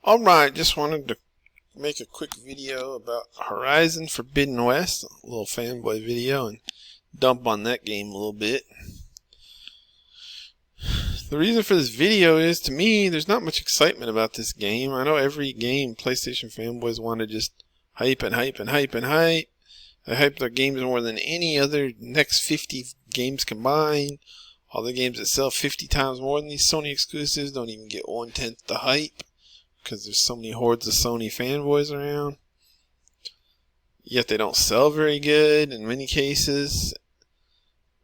Alright, just wanted to make a quick video about Horizon Forbidden West, a little fanboy video, and dump on that game a little bit. The reason for this video is, to me, there's not much excitement about this game. I know every game PlayStation fanboys want to just hype and hype and hype and hype. They hype their games more than any other next 50 games combined. All the games that sell 50 times more than these Sony exclusives don't even get 1/10 the hype, because there's so many hordes of Sony fanboys around. Yet they don't sell very good in many cases.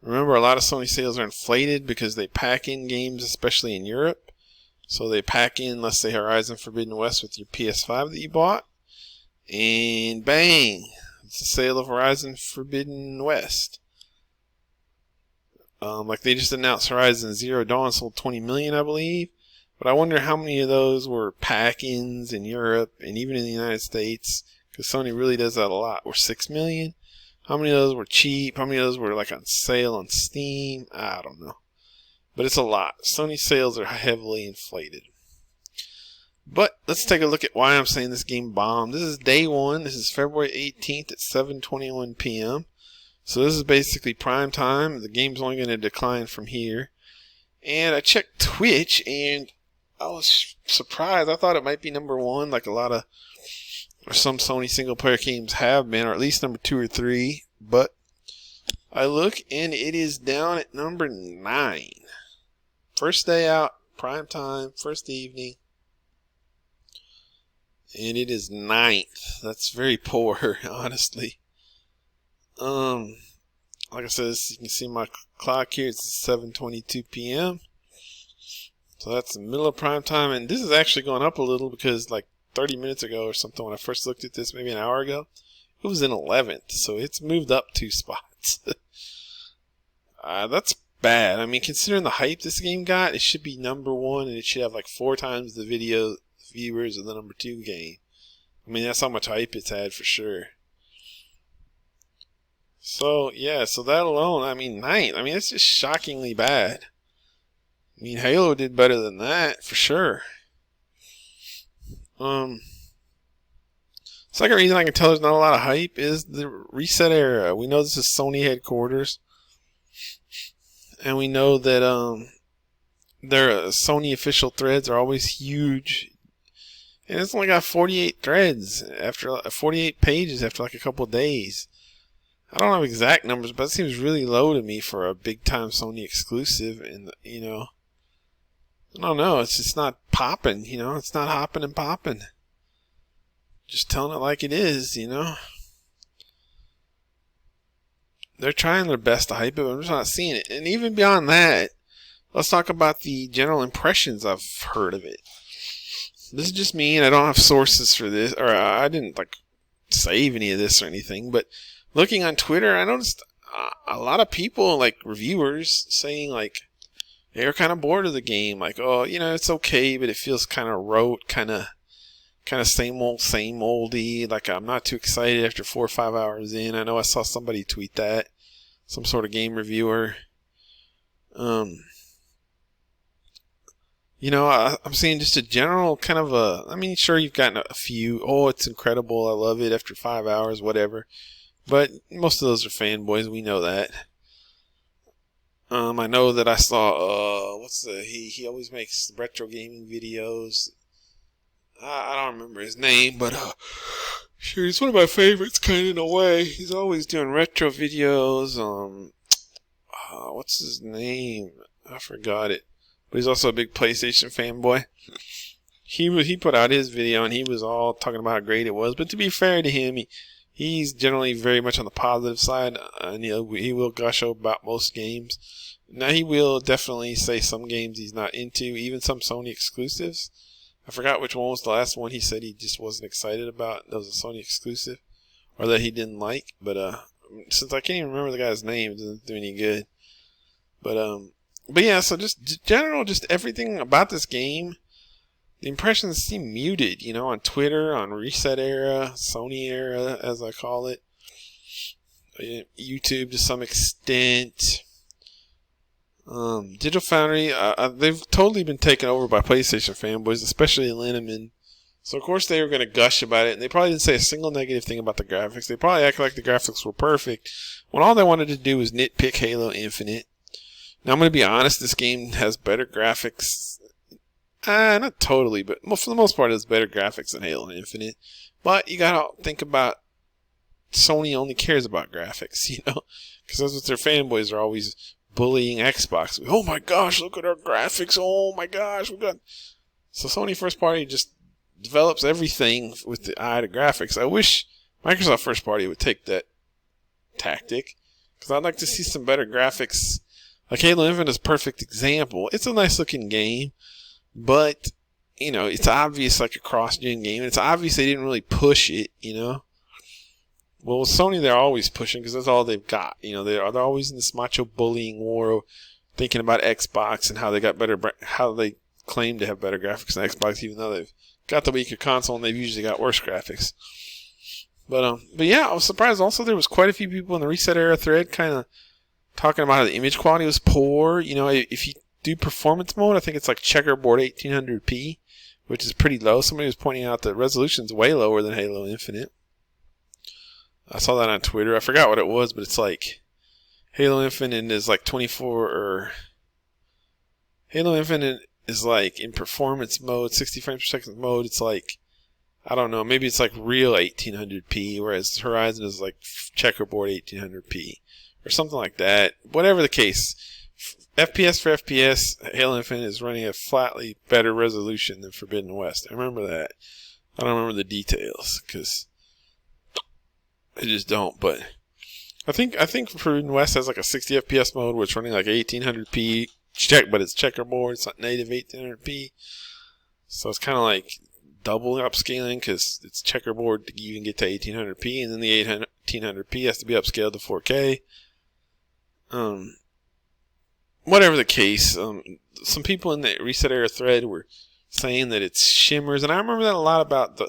Remember, a lot of Sony sales are inflated because they pack in games, especially in Europe. So they pack in, let's say, Horizon Forbidden West with your PS5 that you bought, and bang, it's the sale of Horizon Forbidden West. Like they just announced Horizon Zero Dawn sold 20 million, I believe. But I wonder how many of those were pack-ins in Europe and even in the United States, because Sony really does that a lot. Were 6 million? How many of those were cheap? How many of those were like on sale on Steam? I don't know. But it's a lot. Sony sales are heavily inflated. But let's take a look at why I'm saying this game bombed. This is day one. This is February 18th at 7:21 p.m. So this is basically prime time. The game's only going to decline from here. And I checked Twitch, and I was surprised. I thought it might be number one, like some Sony single-player games have been, or at least number 2 or 3. But I look, and it is down at number 9. First day out, prime time, first evening, and it is 9th. That's very poor, honestly. Like I said, you can see my clock here. It's 7:22 p.m. So that's the middle of prime time, and this is actually going up a little because like 30 minutes ago or something, when I first looked at this, maybe an hour ago, it was in 11th, so it's moved up 2 spots. That's bad. I mean, considering the hype this game got, it should be number 1, and it should have like 4 times the video viewers of the number 2 game. I mean, that's how much hype it's had for sure. So, yeah, so that alone, I mean, 9th. I mean, it's just shockingly bad. I mean, Halo did better than that, for sure. Second reason I can tell there's not a lot of hype is the Reset Era. We know this is Sony headquarters, and we know that their Sony official threads are always huge, and it's only got 48 threads after 48 pages after like a couple of days. I don't have exact numbers, but it seems really low to me for a big time Sony exclusive, and I don't know, it's just not popping, it's not hopping and popping. Just telling it like it is, They're trying their best to hype it, but I'm just not seeing it. And even beyond that, let's talk about the general impressions I've heard of it. This is just me, and I don't have sources for this, or I didn't save any of this or anything, but looking on Twitter, I noticed a lot of people, reviewers, saying they're kind of bored of the game. Oh, it's okay, but it feels kind of rote, kind of same oldy. I'm not too excited after 4 or 5 hours in. I know I saw somebody tweet that, some sort of game reviewer. I'm seeing just a general kind of sure, you've gotten a few, oh, it's incredible, I love it after 5 hours, whatever. But most of those are fanboys, we know that. I know that I saw, he always makes retro gaming videos. I don't remember his name, but sure, he's one of my favorites, kind of in a way. He's always doing retro videos. What's his name? I forgot it. But he's also a big PlayStation fanboy. He put out his video, and he was all talking about how great it was. But to be fair to him, he's generally very much on the positive side, and he will gush about most games. Now, he will definitely say some games he's not into, even some Sony exclusives. I forgot which one was the last one he said he just wasn't excited about. That was a Sony exclusive, or that he didn't like. But since I can't even remember the guy's name, it doesn't do any good. But yeah, so just general, just everything about this game, the impressions seem muted, on Twitter, on Reset Era, Sony Era, as I call it, YouTube to some extent. Digital Foundry, they've totally been taken over by PlayStation fanboys, especially Linneman. So of course they were going to gush about it, and they probably didn't say a single negative thing about the graphics. They probably acted like the graphics were perfect, when all they wanted to do was nitpick Halo Infinite. Now I'm going to be honest, this game has better graphics. Not totally, but for the most part, it has better graphics than Halo Infinite. But you gotta think about Sony only cares about graphics, because that's what their fanboys are always bullying Xbox. Oh my gosh, look at our graphics! Oh my gosh, so Sony first party just develops everything with the eye to graphics. I wish Microsoft first party would take that tactic, because I'd like to see some better graphics. Like Halo Infinite is a perfect example. It's a nice looking game, but it's obvious like a cross-gen game, and it's obvious they didn't really push it. Well, with Sony, they're always pushing because that's all they've got. They're always in this macho bullying war, thinking about Xbox and how they claim to have better graphics than Xbox, even though they've got the weaker console and they've usually got worse graphics. But yeah, I was surprised. Also, there was quite a few people in the Reset Era thread kind of talking about how the image quality was poor. If you do performance mode, I think it's like checkerboard 1800p, which is pretty low. Somebody was pointing out that resolution's way lower than Halo Infinite. I saw that on Twitter. I forgot what it was, but it's like Halo Infinite is like 24, or Halo Infinite is like in performance mode, 60 frames per second mode. It's like, I don't know, maybe it's like real 1800p, whereas Horizon is like checkerboard 1800p or something like that. Whatever the case, FPS for FPS, Halo Infinite is running a flatly better resolution than Forbidden West. I remember that. I don't remember the details because I just don't. But I think Forbidden West has like a 60 FPS mode, which is running like 1800p. But it's checkerboard. It's not native 1800p. So it's kind of like double upscaling because it's checkerboard to even get to 1800p, and then the 1800p has to be upscaled to 4K. Whatever the case, some people in the Reset Era thread were saying that it's shimmers, and I remember that a lot about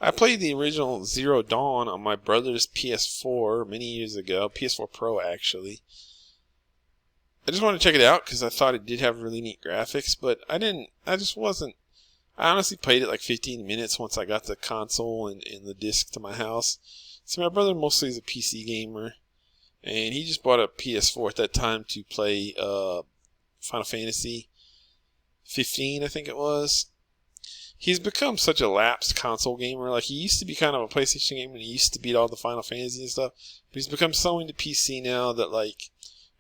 I played the original Zero Dawn on my brother's PS4 many years ago, PS4 Pro actually. I just wanted to check it out because I thought it did have really neat graphics, but I honestly played it like 15 minutes once I got the console and the disc to my house. See, my brother mostly is a PC gamer, and he just bought a PS4 at that time to play Final Fantasy 15, I think it was. He's become such a lapsed console gamer. Like, he used to be kind of a PlayStation gamer, and he used to beat all the Final Fantasy and stuff. But he's become so into PC now that, like,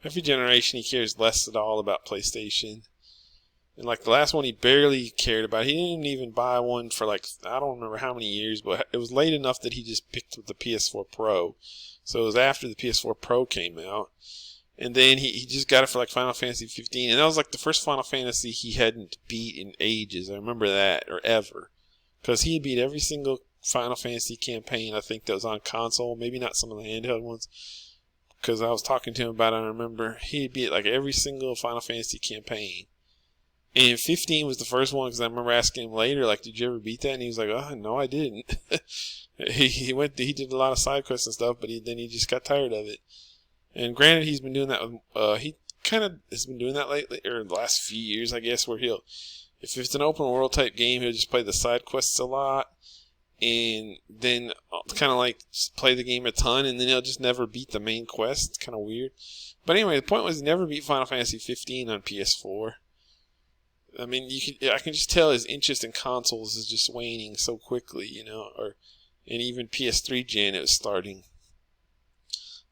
every generation he cares less at all about PlayStation. And, like, the last one he barely cared about. He didn't even buy one for, like, I don't remember how many years, but it was late enough that he just picked with the PS4 Pro. So it was after the PS4 Pro came out. And then he just got it for like Final Fantasy 15. And that was like the first Final Fantasy he hadn't beat in ages. I remember that, or ever. Because he had beat every single Final Fantasy campaign, I think, that was on console. Maybe not some of the handheld ones. Because I was talking to him about it, I remember. He beat like every single Final Fantasy campaign. And 15 was the first one, because I remember asking him later, like, did you ever beat that? And he was like, oh, no, I didn't. he did a lot of side quests and stuff, but then he just got tired of it. And granted, he's been doing that with, he kind of has been doing that lately, or the last few years, I guess, where if it's an open world type game, he'll just play the side quests a lot, and then kind of like just play the game a ton, and then he'll just never beat the main quest. It's kind of weird. But anyway, the point was he never beat Final Fantasy 15 on PS4. I mean, I can just tell his interest in consoles is just waning so quickly, and even PS3 gen, it was starting.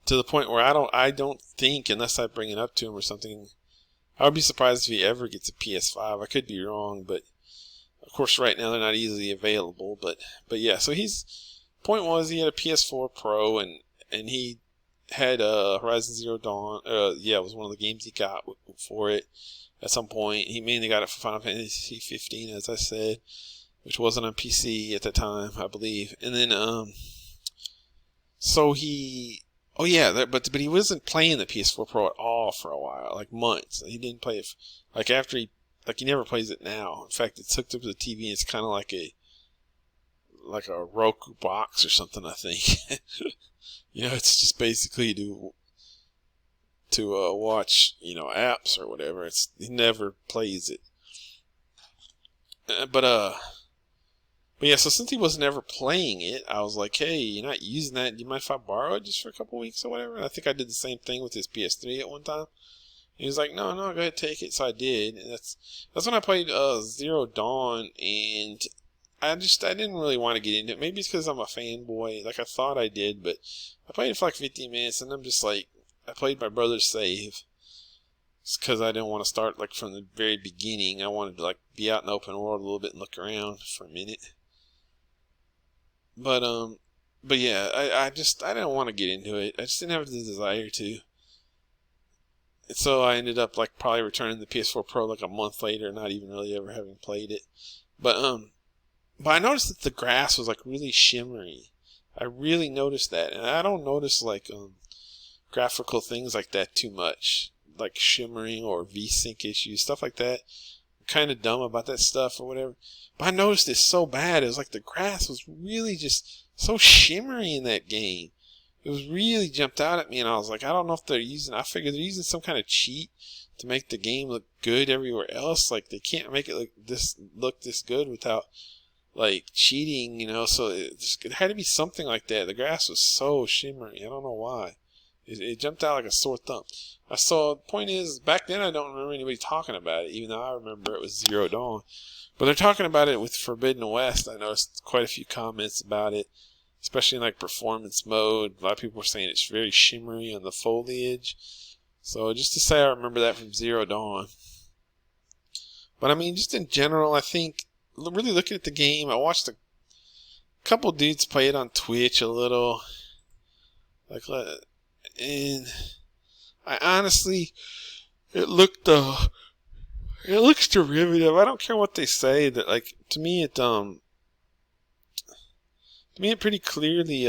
To the point where I don't think, unless I bring it up to him or something, I would be surprised if he ever gets a PS5. I could be wrong, but of course right now they're not easily available. But yeah, so point was he had a PS4 Pro, and he had Horizon Zero Dawn. It was one of the games he got for it at some point. He mainly got it for Final Fantasy 15, as I said, which wasn't on PC at the time, I believe. And then so he. Oh yeah, but he wasn't playing the PS4 Pro at all for a while, like months. He didn't play it, he never plays it now. In fact, it's hooked up to the TV, and it's kind of like a Roku box or something, I think. It's just basically to watch, apps or whatever. He never plays it. But yeah, so since he was never playing it, I was like, hey, you're not using that. Do you mind if I borrow it just for a couple weeks or whatever? And I think I did the same thing with his PS3 at one time. He was like, no, go ahead, take it. So I did, and that's when I played Zero Dawn, and I didn't really want to get into it. Maybe it's because I'm a fanboy, like I thought I did, but I played it for like 15 minutes, and I'm just like, I played my brother's save. It's because I didn't want to start like from the very beginning. I wanted to like be out in the open world a little bit and look around for a minute. But yeah, I didn't want to get into it. I just didn't have the desire to. So I ended up like probably returning the PS4 Pro like a month later, not even really ever having played it. But I noticed that the grass was like really shimmery. I really noticed that, and I don't notice like graphical things like that too much, like shimmering or VSync issues, stuff like that. I'm kind of dumb about that stuff or whatever. But I noticed it so bad. It was like the grass was really just so shimmery in that game. It was really jumped out at me, and I was like, I don't know if I figured they're using some kind of cheat to make the game look good everywhere else. Like, they can't make it look this good without, like, cheating, so it had to be something like that. The grass was so shimmery. I don't know why. It jumped out like a sore thumb. The point is, back then I don't remember anybody talking about it, even though I remember it was Zero Dawn. But they're talking about it with Forbidden West. I noticed quite a few comments about it, especially in like performance mode. A lot of people were saying it's very shimmery on the foliage. So just to say I remember that from Zero Dawn. But I mean, just in general, I think, really looking at the game, I watched a couple dudes play it on Twitch a little. And I honestly, it looks derivative. I don't care what they say. That, like, to me it pretty clearly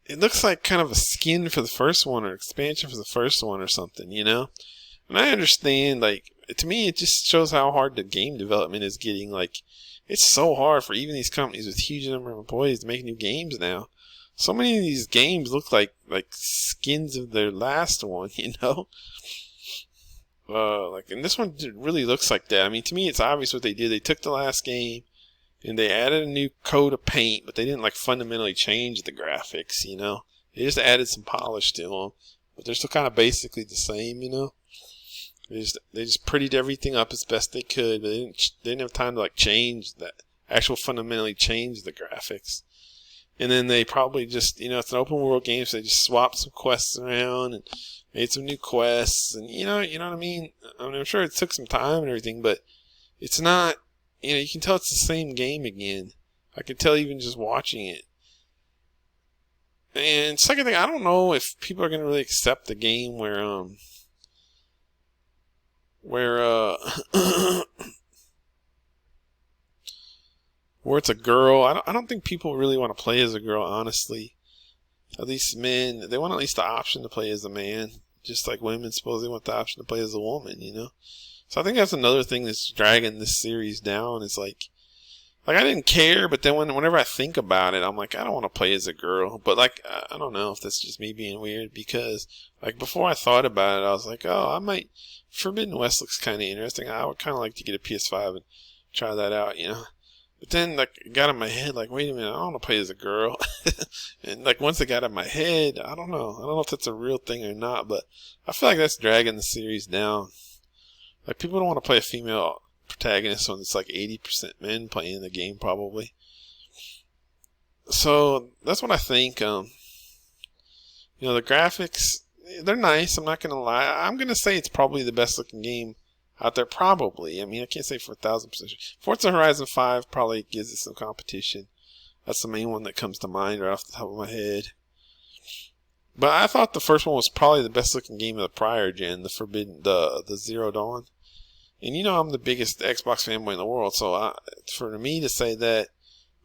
it looks like kind of a skin for the first one or expansion for the first one or something, And I understand, like, to me it just shows how hard the game development is getting. Like, it's so hard for even these companies with huge number of employees to make new games now. So many of these games look like skins of their last one, And this one really looks like that. I mean, to me, it's obvious what they did. They took the last game and they added a new coat of paint, but they didn't like fundamentally change the graphics, They just added some polish to them, but they're still kind of basically the same, They just prettied everything up as best they could, but they didn't have time to like change that, fundamentally change the graphics. And then they probably just, it's an open world game, so they just swapped some quests around and made some new quests, and you know what I mean? I'm sure it took some time and everything, but it's not, you can tell it's the same game again. I can tell even just watching it. And second thing, I don't know if people are going to really accept the game where where it's a girl. I don't think people really want to play as a girl, honestly. At least men, they want at least the option to play as a man, just like women supposedly want the option to play as a woman, So I think that's another thing that's dragging this series down. Is like I didn't care, but then whenever I think about it, I'm like, I don't want to play as a girl. But like, I don't know if that's just me being weird, because like before I thought about it, I was like, oh, I might. Forbidden West looks kind of interesting. I would kind of like to get a PS5 and try that out, But then, like, it got in my head, like, wait a minute, I don't want to play as a girl. And, like, once it got in my head, I don't know if that's a real thing or not, but I feel like that's dragging the series down. Like, people don't want to play a female protagonist when it's, like, 80% men playing the game, probably. So, that's what I think. The graphics, they're nice, I'm not going to lie. I'm going to say it's probably the best looking game out there, probably. I mean, I can't say for 1,000%. Forza Horizon 5 probably gives it some competition. That's the main one that comes to mind right off the top of my head. But I thought the first one was probably the best looking game of the prior gen, the Zero Dawn. And I'm the biggest Xbox fanboy in the world, so for me to say that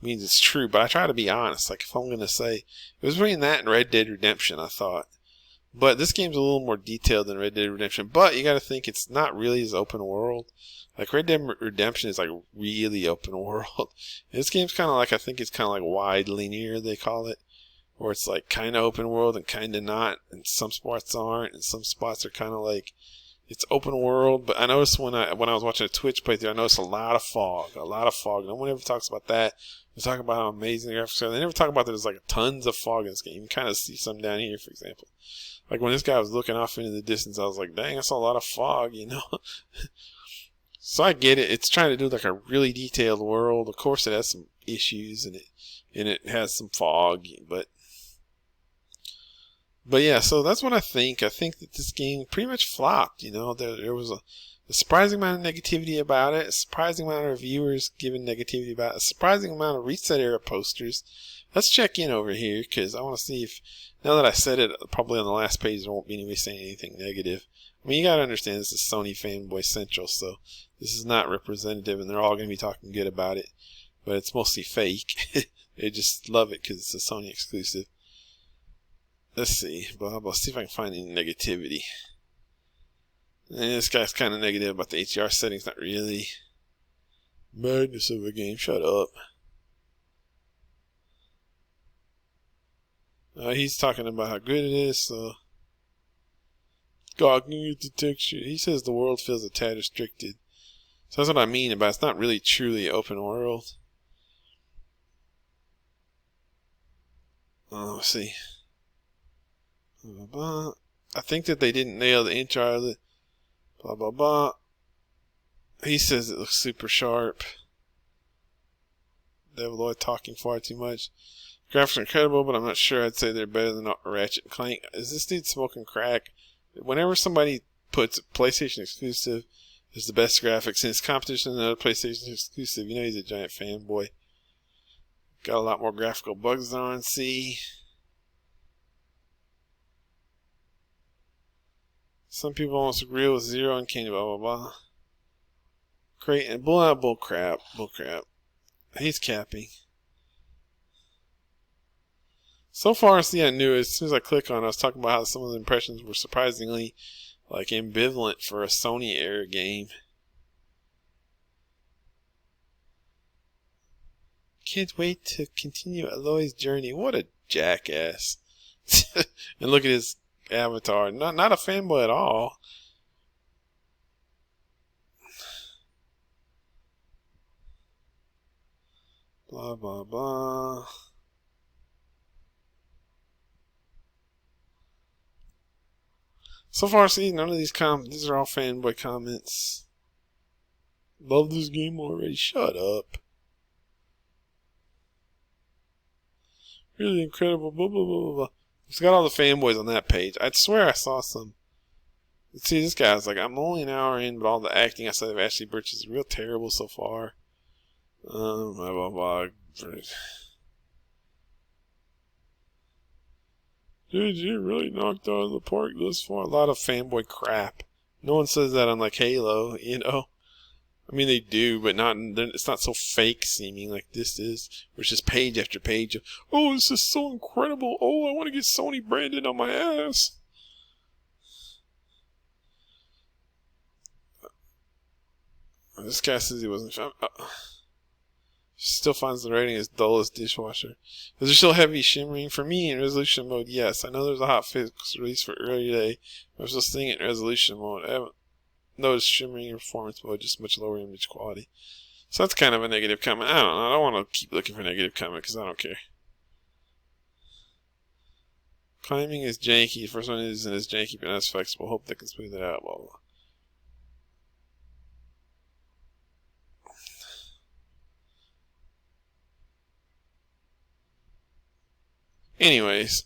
means it's true. But I try to be honest. Like, if I'm going to say, it was between that and Red Dead Redemption, I thought. But this game's a little more detailed than Red Dead Redemption. But you got to think it's not really as open world. Like Red Dead Redemption is like really open world. This game's kind of like, I think it's kind of like wide linear, they call it, where it's like kind of open world and kind of not, and some spots aren't, and some spots are kind of like it's open world. But I noticed when I was watching a Twitch playthrough, I noticed a lot of fog. No one ever talks about that. They talk about how amazing the graphics are. They never talk about that there's like tons of fog in this game. You can kind of see some down here, for example. Like when this guy was looking off into the distance, I was like, dang, I saw a lot of fog, you know? So I get it. It's trying to do like a really detailed world. Of course, it has some issues and it has some fog, but yeah. So that's what I think. I think that this game pretty much flopped. You know, there was a surprising amount of negativity about it. A surprising amount of reviewers giving negativity about it. A surprising amount of Reset Era posters. Let's check in over here because I want to see if, now that I said it, probably on the last page there won't be anybody saying anything negative. I mean, you gotta understand this is Sony Fanboy Central, so this is not representative, and they're all gonna be talking good about it, but it's mostly fake. They just love it because it's a Sony exclusive. Let's see, blah blah. See if I can find any negativity. And this guy's kind of negative about the HDR settings. Not really. Madness of a game. Shut up. He's talking about how good it is. So. God, can you get the texture? He says the world feels a tad restricted. So that's what I mean about it's not really truly open world. Let's see. I think that they didn't nail the intro. Blah blah blah. He says it looks super sharp. Deviloid talking far too much. Graphics are incredible, but I'm not sure I'd say they're better than Ratchet and Clank. Is this dude smoking crack? Whenever somebody puts PlayStation exclusive is the best graphics in his competition than another PlayStation exclusive, you know he's a giant fanboy. Got a lot more graphical bugs than RNC. Some people almost agree with Zero and King, blah blah blah. Great and bull crap. He's capping. So far, see, I knew as soon as I click on it, I was talking about how some of the impressions were surprisingly like ambivalent for a Sony era game. Can't wait to continue Aloy's journey. What a jackass. And look at his avatar. Not a fanboy at all. Blah blah blah. So far, see, none of these these are all fanboy comments. Love this game already. Shut up. Really incredible. Blah blah blah blah. It's got all the fanboys on that page. I swear I saw some. Let's see, this guy's like, I'm only an hour in, but all the acting I said of Ashley Birch is real terrible so far. Blah blah blah. Dude, you really knocked out of the park this far. A lot of fanboy crap. No one says that on like Halo, you know. I mean, they do, but not. It's not so fake seeming like this is, which is page after page of, oh, this is so incredible. Oh, I want to get Sony branded on my ass. This guy says he wasn't. Still finds the rating as dull as dishwasher. Is there still heavy shimmering? For me, in resolution mode, yes. I know there's a hot fix release for earlier today. I'm still seeing it in resolution mode. I haven't noticed shimmering in performance mode, just much lower image quality. So that's kind of a negative comment. I don't know. I don't want to keep looking for negative comment because I don't care. Climbing is janky. The first one isn't as janky, but not as flexible. Hope they can smooth it out. Blah, blah. Anyways,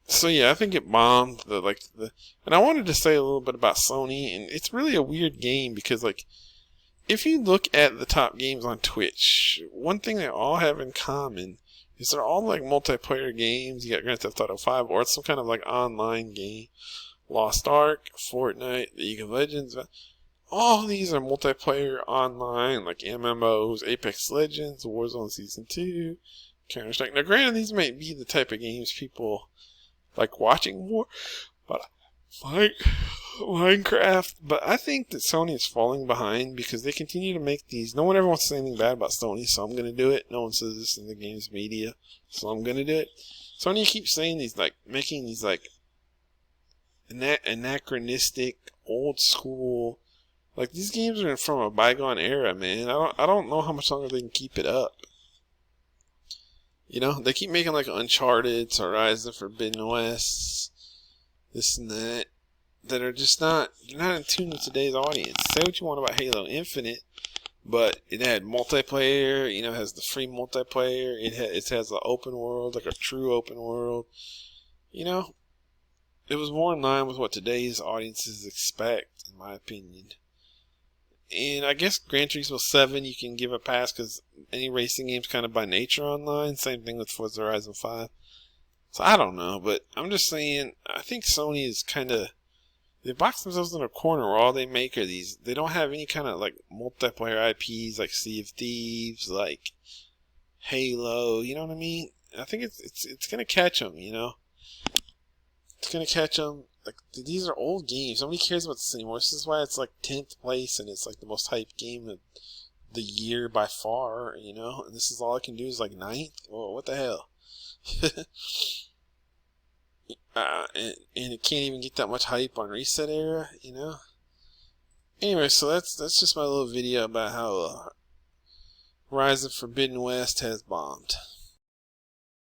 so yeah, I think it bombed. And I wanted to say a little bit about Sony, and it's really a weird game because, like, if you look at the top games on Twitch, one thing they all have in common is they're all like multiplayer games. You got Grand Theft Auto 5, or it's some kind of like online game. Lost Ark, Fortnite, League of Legends. all these are multiplayer online, like MMOs, Apex Legends, Warzone Season 2, Counter-Strike. Now, granted, these might be the type of games people like watching more, but Minecraft. But I think that Sony is falling behind because they continue to make these. No one ever wants to say anything bad about Sony, so I'm going to do it. No one says this in the games media, so I'm going to do it. Sony keeps saying these, like, making these, like, anachronistic, old school. Like, these games are from a bygone era, man. I don't know how much longer they can keep it up. You know, they keep making like Uncharted, Horizon Forbidden West, this and that are just they're not in tune with today's audience. Say what you want about Halo Infinite, but it had multiplayer, you know, it has the free multiplayer, it has an open world, like a true open world. You know, it was more in line with what today's audiences expect, in my opinion. And I guess Gran Turismo 7 you can give a pass because any racing game's kind of by nature online. Same thing with Forza Horizon 5. So I don't know, but I'm just saying, I think Sony is kind of, they box themselves in a corner where all they make are these, they don't have any kind of like multiplayer IPs like Sea of Thieves, like Halo, you know what I mean? I think it's going to catch them, you know? It's going to catch them. Like, these are old games. Nobody cares about this anymore. This is why it's like 10th place and it's like the most hyped game of the year by far, you know? And this is all I can do is like 9th? Well, what the hell? And it can't even get that much hype on Reset Era, you know? Anyway, so that's just my little video about how Horizon Forbidden West has bombed.